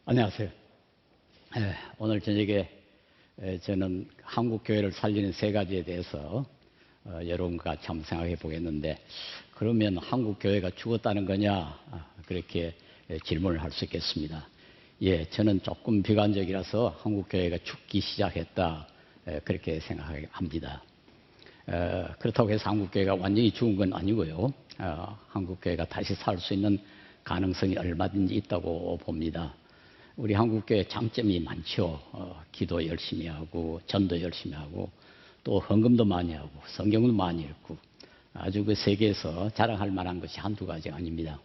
안녕하세요. 오늘 저녁에 저는 한국 교회를 살리는 세 가지에 대해서 여러분과 같이 한번 생각해 보겠는데, 그러면 한국 교회가 죽었다는 거냐, 그렇게 질문을 할 수 있겠습니다. 예, 저는 조금 비관적이라서 한국 교회가 죽기 시작했다, 그렇게 생각합니다. 그렇다고 해서 한국 교회가 완전히 죽은 건 아니고요. 한국 교회가 다시 살 수 있는 가능성이 얼마든지 있다고 봅니다. 우리 한국교회 장점이 많죠. 기도 열심히 하고, 전도 열심히 하고, 또 헌금도 많이 하고, 성경도 많이 읽고, 아주 그 세계에서 자랑할 만한 것이 한두 가지가 아닙니다.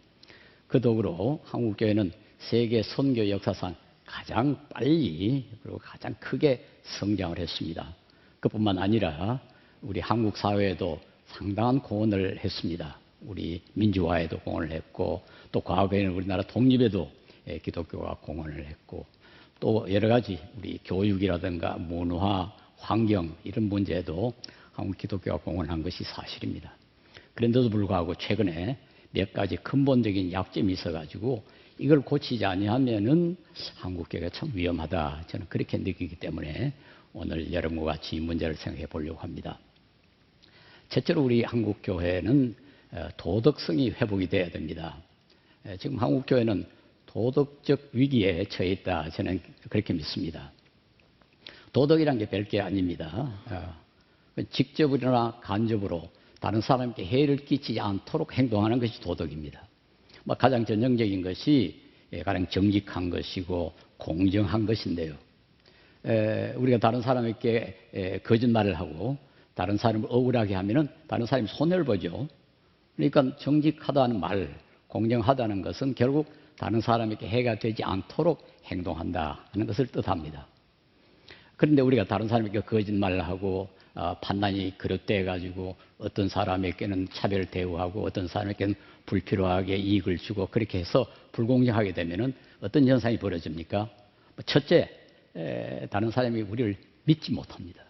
그 덕으로 한국교회는 세계 선교 역사상 가장 빨리 그리고 가장 크게 성장을 했습니다. 그뿐만 아니라 우리 한국 사회에도 상당한 공헌을 했습니다. 우리 민주화에도 공헌을 했고, 또 과거에는 우리나라 독립에도 기독교가 공헌을 했고, 또 여러 가지 우리 교육이라든가 문화, 환경 이런 문제에도 한국 기독교가 공헌한 것이 사실입니다. 그런데도 불구하고 최근에 몇 가지 근본적인 약점이 있어가지고 이걸 고치지 아니하면은 한국 교회가 참 위험하다, 저는 그렇게 느끼기 때문에 오늘 여러분과 같이 이 문제를 생각해 보려고 합니다. 첫째로 우리 한국 교회는 도덕성이 회복이 돼야 됩니다. 지금 한국 교회는 도덕적 위기에 처해 있다, 저는 그렇게 믿습니다. 도덕이란 게 별게 아닙니다. 직접이나 간접으로 다른 사람에게 해를 끼치지 않도록 행동하는 것이 도덕입니다. 가장 전형적인 것이 가장 정직한 것이고 공정한 것인데요. 우리가 다른 사람에게 거짓말을 하고 다른 사람을 억울하게 하면은 다른 사람이 손해를 보죠. 그러니까 정직하다는 말, 공정하다는 것은 결국 다른 사람에게 해가 되지 않도록 행동한다 하는 것을 뜻합니다. 그런데 우리가 다른 사람에게 거짓말을 하고 판단이 그릇돼 가지고 어떤 사람에게는 차별 대우하고 어떤 사람에게는 불필요하게 이익을 주고 그렇게 해서 불공정하게 되면은 어떤 현상이 벌어집니까? 첫째, 다른 사람이 우리를 믿지 못합니다.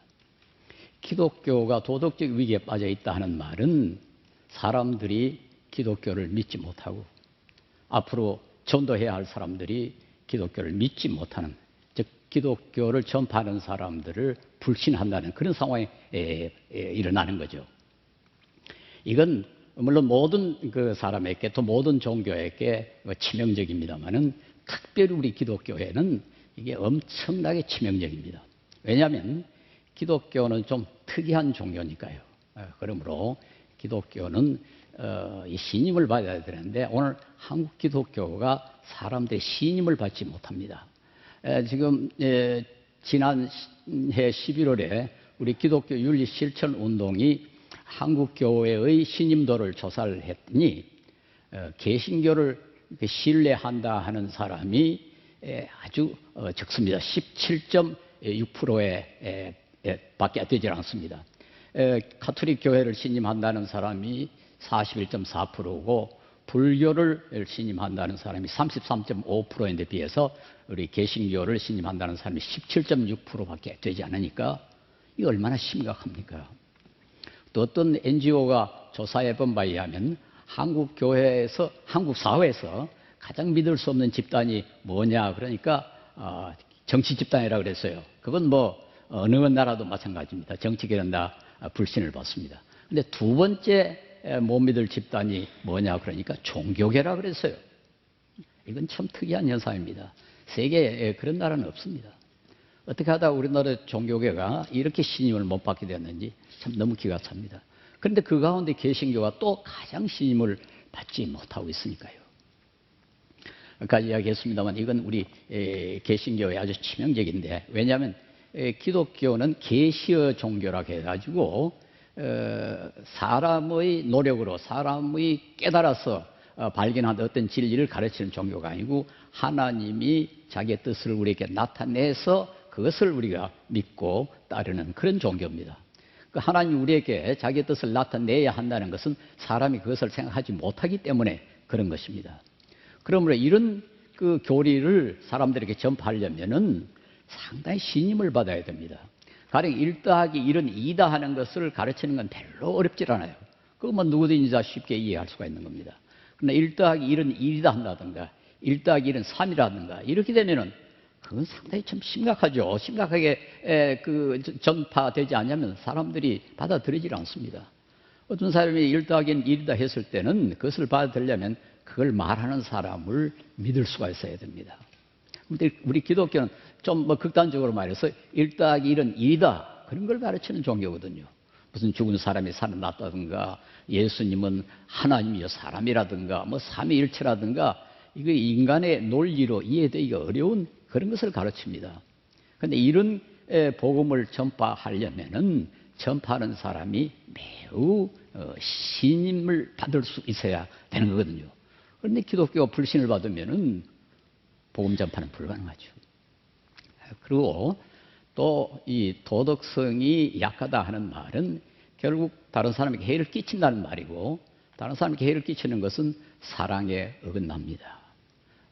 기독교가 도덕적 위기에 빠져 있다 하는 말은 사람들이 기독교를 믿지 못하고 앞으로 전도해야 할 사람들이 기독교를 믿지 못하는, 즉 기독교를 전파하는 사람들을 불신한다는 그런 상황이 일어나는 거죠. 이건 물론 모든 그 사람에게 또 모든 종교에게 치명적입니다만은 특별히 우리 기독교에는 이게 엄청나게 치명적입니다. 왜냐하면 기독교는 좀 특이한 종교니까요. 그러므로 기독교는 이 신임을 받아야 되는데 오늘 한국 기독교가 사람들의 신임을 받지 못합니다. 지금 지난해 11월에 우리 기독교 윤리 실천 운동이 한국 교회의 신임도를 조사를 했더니 개신교를 신뢰한다 하는 사람이 아주 적습니다. 17.6%에 밖에 되지 않습니다. 가톨릭 교회를 신임한다는 사람이 41.4%고 불교를 신임한다는 사람이 33.5%인데 비해서 우리 개신교를 신임한다는 사람이 17.6%밖에 되지 않으니까 이게 얼마나 심각합니까? 또 어떤 NGO가 조사해 본 바에 의하면 한국 교회에서, 한국 사회에서 가장 믿을 수 없는 집단이 뭐냐, 그러니까 정치 집단이라고 그랬어요. 그건 뭐 어느 나라도 마찬가지입니다. 정치계는 다 불신을 받습니다. 근데 두 번째 못 믿을 집단이 뭐냐, 그러니까 종교계라 그랬어요. 이건 참 특이한 현상입니다. 세계에 그런 나라는 없습니다. 어떻게 하다 우리나라 종교계가 이렇게 신임을 못 받게 됐는지 참 너무 기가 찹니다. 그런데 그 가운데 개신교가 또 가장 신임을 받지 못하고 있으니까요. 아까 이야기했습니다만 이건 우리 개신교에 아주 치명적인데, 왜냐하면 기독교는 계시의 종교라고 해가지고 사람의 노력으로 사람이 깨달아서 발견한 어떤 진리를 가르치는 종교가 아니고 하나님이 자기의 뜻을 우리에게 나타내서 그것을 우리가 믿고 따르는 그런 종교입니다. 하나님이 우리에게 자기의 뜻을 나타내야 한다는 것은 사람이 그것을 생각하지 못하기 때문에 그런 것입니다. 그러므로 이런 그 교리를 사람들에게 전파하려면은 상당히 신임을 받아야 됩니다. 가령 1 더하기 1은 2다 하는 것을 가르치는 건 별로 어렵질 않아요. 그거 뭐 누구든지 다 쉽게 이해할 수가 있는 겁니다. 그러나 1 더하기 1은 1이다 한다든가 1 더하기 1은 3이라든가 이렇게 되면은 그건 상당히 좀 심각하죠. 심각하게 전파되지 않으면 사람들이 받아들이질 않습니다. 어떤 사람이 1 더하기 1이다 했을 때는 그것을 받아들이려면 그걸 말하는 사람을 믿을 수가 있어야 됩니다. 근데 우리 기독교는 좀 극단적으로 말해서 1 더하기 1은 2다. 그런 걸 가르치는 종교거든요. 무슨 죽은 사람이 살아났다든가 예수님은 하나님이여 사람이라든가 삼위일체라든가 이거 인간의 논리로 이해되기가 어려운 그런 것을 가르칩니다. 그런데 이런 복음을 전파하려면은 전파하는 사람이 매우 신임을 받을 수 있어야 되는 거거든요. 그런데 기독교가 불신을 받으면은 복음 전파는 불가능하죠. 그리고 또 이 도덕성이 약하다 하는 말은 결국 다른 사람에게 해를 끼친다는 말이고, 다른 사람에게 해를 끼치는 것은 사랑에 어긋납니다.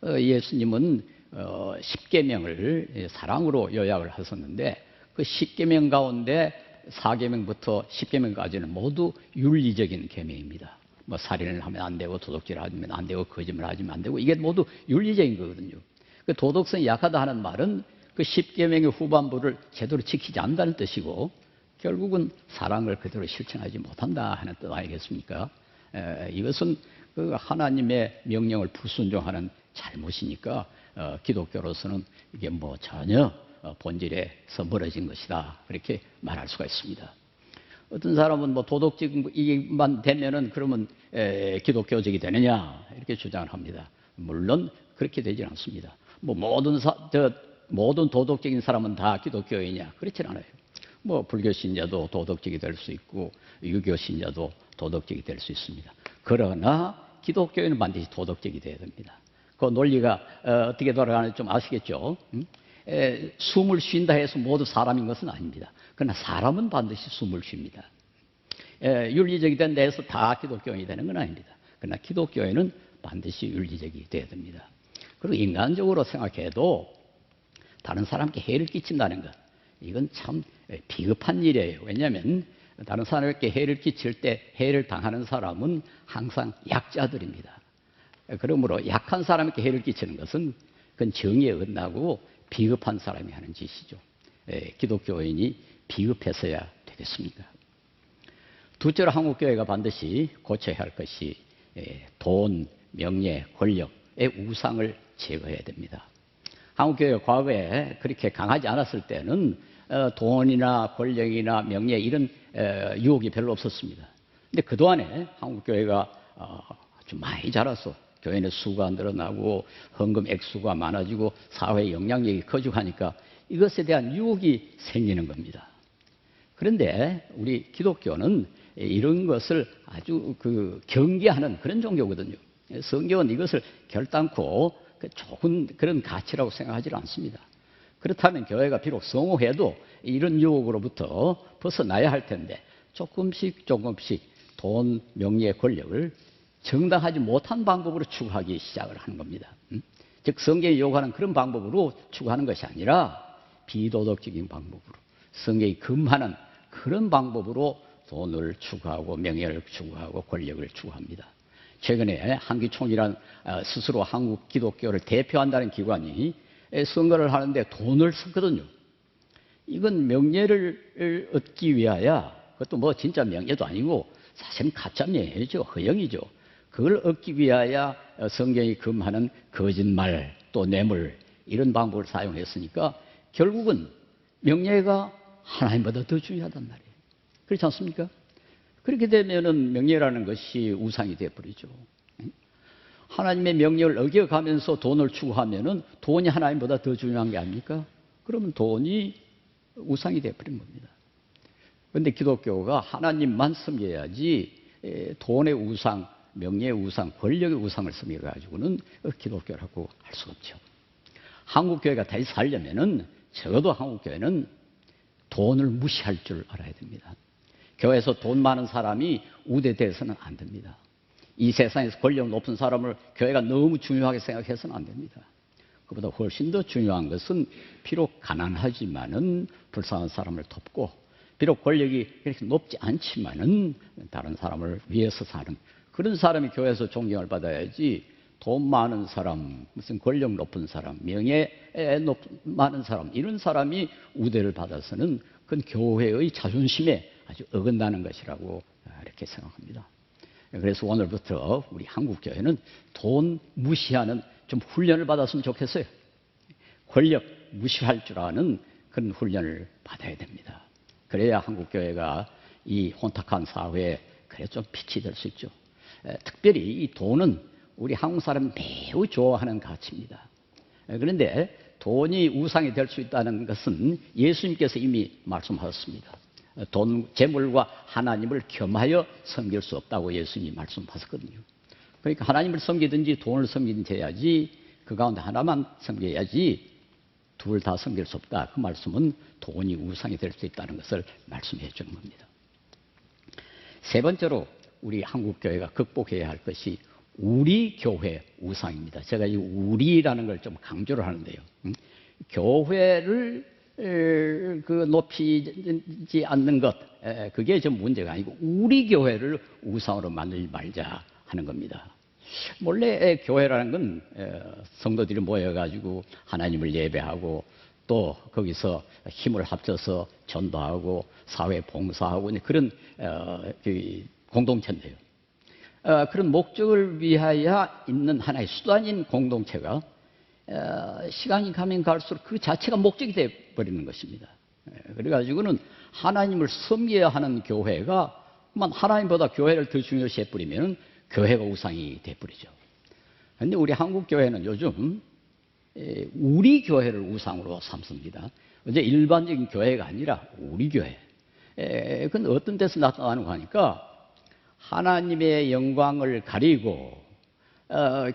예수님은 10계명을 사랑으로 요약을 하셨는데 그 10계명 가운데 4계명부터 10계명까지는 모두 윤리적인 계명입니다. 살인을 하면 안 되고 도둑질을 하면 안 되고 거짓말을 하면 안 되고 이게 모두 윤리적인 거거든요. 그 도덕성이 약하다 하는 말은 그 10계명의 후반부를 제대로 지키지 않는다는 뜻이고 결국은 사랑을 그대로 실천하지 못한다 하는 뜻 아니겠습니까? 이것은 그 하나님의 명령을 불순종하는 잘못이니까 기독교로서는 이게 전혀 본질에서 멀어진 것이다 그렇게 말할 수가 있습니다. 어떤 사람은 도덕적이만 되면은 그러면 기독교적이 되느냐 이렇게 주장을 합니다. 물론 그렇게 되지는 않습니다. 모든 도덕적인 사람은 다 기독교이냐 그렇진 않아요. 불교 신자도 도덕적이 될 수 있고 유교 신자도 도덕적이 될 수 있습니다. 그러나 기독교인은 반드시 도덕적이 돼야 됩니다. 그 논리가 어떻게 돌아가는지 좀 아시겠죠? 숨을 쉰다 해서 모두 사람인 것은 아닙니다. 그러나 사람은 반드시 숨을 쉽니다. 윤리적이 된다 해서 다 기독교인이 되는 건 아닙니다. 그러나 기독교인은 반드시 윤리적이 돼야 됩니다. 그리고 인간적으로 생각해도 다른 사람께 해를 끼친다는 것, 이건 참 비겁한 일이에요. 왜냐하면 다른 사람에게 해를 끼칠 때 해를 당하는 사람은 항상 약자들입니다. 그러므로 약한 사람에게 해를 끼치는 것은 그건 정의에 어긋나고 비겁한 사람이 하는 짓이죠. 기독교인이 비겁해서야 되겠습니까? 둘째로 한국교회가 반드시 고쳐야 할 것이 돈, 명예, 권력의 우상을 제거해야 됩니다. 한국교회가 과거에 그렇게 강하지 않았을 때는 돈이나 권력이나 명예 이런 유혹이 별로 없었습니다. 근데 그동안에 한국교회가 아주 많이 자라서 교회 내 수가 늘어나고 헌금 액수가 많아지고 사회의 영향력이 커지고 하니까 이것에 대한 유혹이 생기는 겁니다. 그런데 우리 기독교는 이런 것을 아주 경계하는 그런 종교거든요. 성경은 이것을 결단코 좋은 그런 가치라고 생각하지 않습니다. 그렇다면 교회가 비록 성호해도 이런 유혹으로부터 벗어나야 할 텐데 조금씩 돈, 명예, 권력을 정당하지 못한 방법으로 추구하기 시작을 하는 겁니다. 즉 성경이 요구하는 그런 방법으로 추구하는 것이 아니라 비도덕적인 방법으로 성경이 금하는 그런 방법으로 돈을 추구하고 명예를 추구하고 권력을 추구합니다. 최근에 한기총이란 스스로 한국 기독교를 대표한다는 기관이 선거를 하는데 돈을 썼거든요. 이건 명예를 얻기 위하여, 그것도 진짜 명예도 아니고 사실은 가짜 명예죠. 허영이죠. 그걸 얻기 위하여 성경이 금하는 거짓말 또 뇌물 이런 방법을 사용했으니까 결국은 명예가 하나님보다 더 중요하단 말이에요. 그렇지 않습니까? 그렇게 되면은 명예라는 것이 우상이 되어버리죠. 하나님의 명령을 어겨가면서 돈을 추구하면은 돈이 하나님보다 더 중요한 게 아닙니까? 그러면 돈이 우상이 되어버린 겁니다. 그런데 기독교가 하나님만 섬겨야지 돈의 우상, 명예의 우상, 권력의 우상을 섬겨가지고는 기독교라고 할 수가 없죠. 한국교회가 다시 살려면은 적어도 한국교회는 돈을 무시할 줄 알아야 됩니다. 교회에서 돈 많은 사람이 우대돼서는 안 됩니다. 이 세상에서 권력 높은 사람을 교회가 너무 중요하게 생각해서는 안 됩니다. 그보다 훨씬 더 중요한 것은 비록 가난하지만은 불쌍한 사람을 돕고 비록 권력이 그렇게 높지 않지만은 다른 사람을 위해서 사는 그런 사람이 교회에서 존경을 받아야지 돈 많은 사람, 무슨 권력 높은 사람, 명예 많은 사람, 이런 사람이 우대를 받아서는 그건 교회의 자존심에 아주 어긋나는 것이라고 이렇게 생각합니다. 그래서 오늘부터 우리 한국교회는 돈 무시하는 좀 훈련을 받았으면 좋겠어요. 권력 무시할 줄 아는 그런 훈련을 받아야 됩니다. 그래야 한국교회가 이 혼탁한 사회에 그래 좀 빛이 될 수 있죠. 특별히 이 돈은 우리 한국 사람이 매우 좋아하는 가치입니다. 그런데 돈이 우상이 될 수 있다는 것은 예수님께서 이미 말씀하셨습니다. 돈, 재물과 하나님을 겸하여 섬길 수 없다고 예수님이 말씀하셨거든요. 그러니까 하나님을 섬기든지 돈을 섬기든지 해야지, 그 가운데 하나만 섬겨야지 둘 다 섬길 수 없다. 그 말씀은 돈이 우상이 될 수 있다는 것을 말씀해 주는 겁니다. 세 번째로 우리 한국교회가 극복해야 할 것이 우리 교회 우상입니다. 제가 이 우리라는 걸 좀 강조를 하는데요. 교회를 높이지 않는 것, 그게 좀 문제가 아니고 우리 교회를 우상으로 만들지 말자 하는 겁니다. 원래 교회라는 건 성도들이 모여가지고 하나님을 예배하고 또 거기서 힘을 합쳐서 전도하고 사회 봉사하고 그런 공동체인데요. 그런 목적을 위하여 있는 하나의 수단인 공동체가 시간이 가면 갈수록 그 자체가 목적이 되어버리는 것입니다. 그래가지고는 하나님을 섬겨야 하는 교회가 하나님보다 교회를 더 중요시 해버리면 교회가 우상이 돼버리죠. 그런데 우리 한국 교회는 요즘 우리 교회를 우상으로 삼습니다. 이제 일반적인 교회가 아니라 우리 교회. 그건 어떤 데서 나타나는 거 하니까 하나님의 영광을 가리고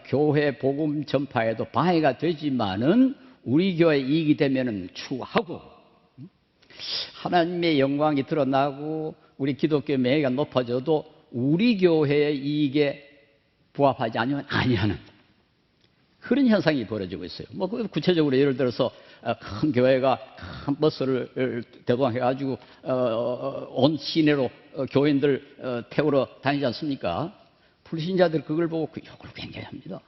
교회 복음 전파에도 방해가 되지만은 우리 교회 이익이 되면은 추구하고 하나님의 영광이 드러나고 우리 기독교 명예가 높아져도 우리 교회의 이익에 부합하지 않으면 아니하는 그런 현상이 벌어지고 있어요. 뭐 구체적으로 예를 들어서 큰 교회가 큰 버스를 대동해가지고 온 시내로 교인들 태우러 다니지 않습니까? 불신자들 그걸 보고 욕을 굉장히 합니다.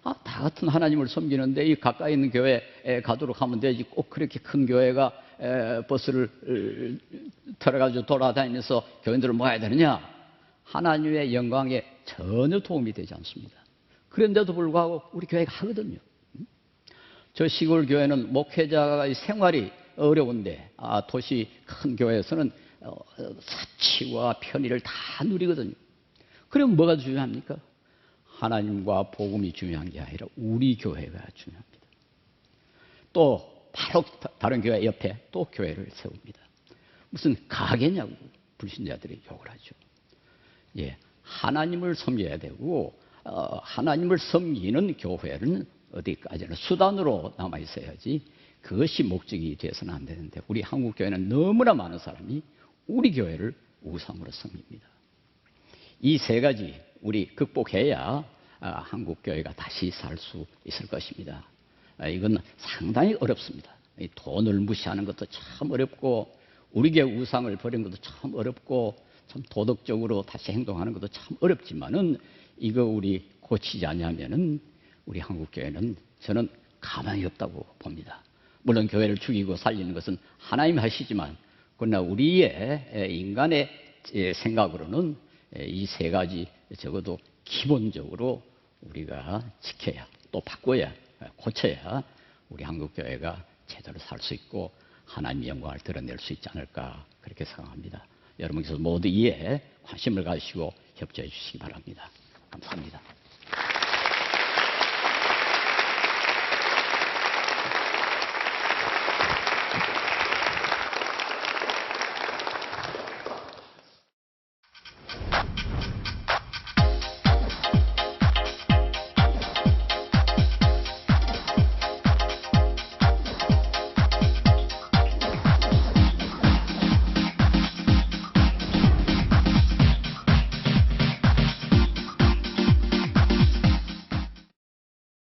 다 같은 하나님을 섬기는데 이 가까이 있는 교회에 가도록 하면 되지 꼭 그렇게 큰 교회가 버스를 털어가지고 돌아다니면서 교인들을 모아야 되느냐? 하나님의 영광에 전혀 도움이 되지 않습니다. 그런데도 불구하고 우리 교회가 하거든요. 저 시골 교회는 목회자의 생활이 어려운데 도시 큰 교회에서는 사치와 편의를 다 누리거든요. 그럼 뭐가 중요합니까? 하나님과 복음이 중요한 게 아니라 우리 교회가 중요합니다. 또 바로 다른 교회 옆에 또 교회를 세웁니다. 무슨 가게냐고 불신자들이 욕을 하죠. 예, 하나님을 섬겨야 되고 하나님을 섬기는 교회는 어디까지나 수단으로 남아 있어야지 그것이 목적이 되어서는 안 되는데 우리 한국 교회는 너무나 많은 사람이 우리 교회를 우상으로 섬깁니다. 이 세 가지 우리 극복해야 한국 교회가 다시 살 수 있을 것입니다. 이건 상당히 어렵습니다. 돈을 무시하는 것도 참 어렵고 우리 교회 우상을 버리는 것도 참 어렵고 참 도덕적으로 다시 행동하는 것도 참 어렵지만은 이거 우리 고치지 않으면은 우리 한국 교회는 저는 가만히 없다고 봅니다. 물론 교회를 죽이고 살리는 것은 하나님이 하시지만 그러나 우리의 인간의 생각으로는 이 세 가지 적어도 기본적으로 우리가 지켜야 또 바꿔야 고쳐야 우리 한국 교회가 제대로 살 수 있고 하나님의 영광을 드러낼 수 있지 않을까 그렇게 생각합니다. 여러분께서 모두 이에 관심을 가지시고 협조해 주시기 바랍니다. 감사합니다.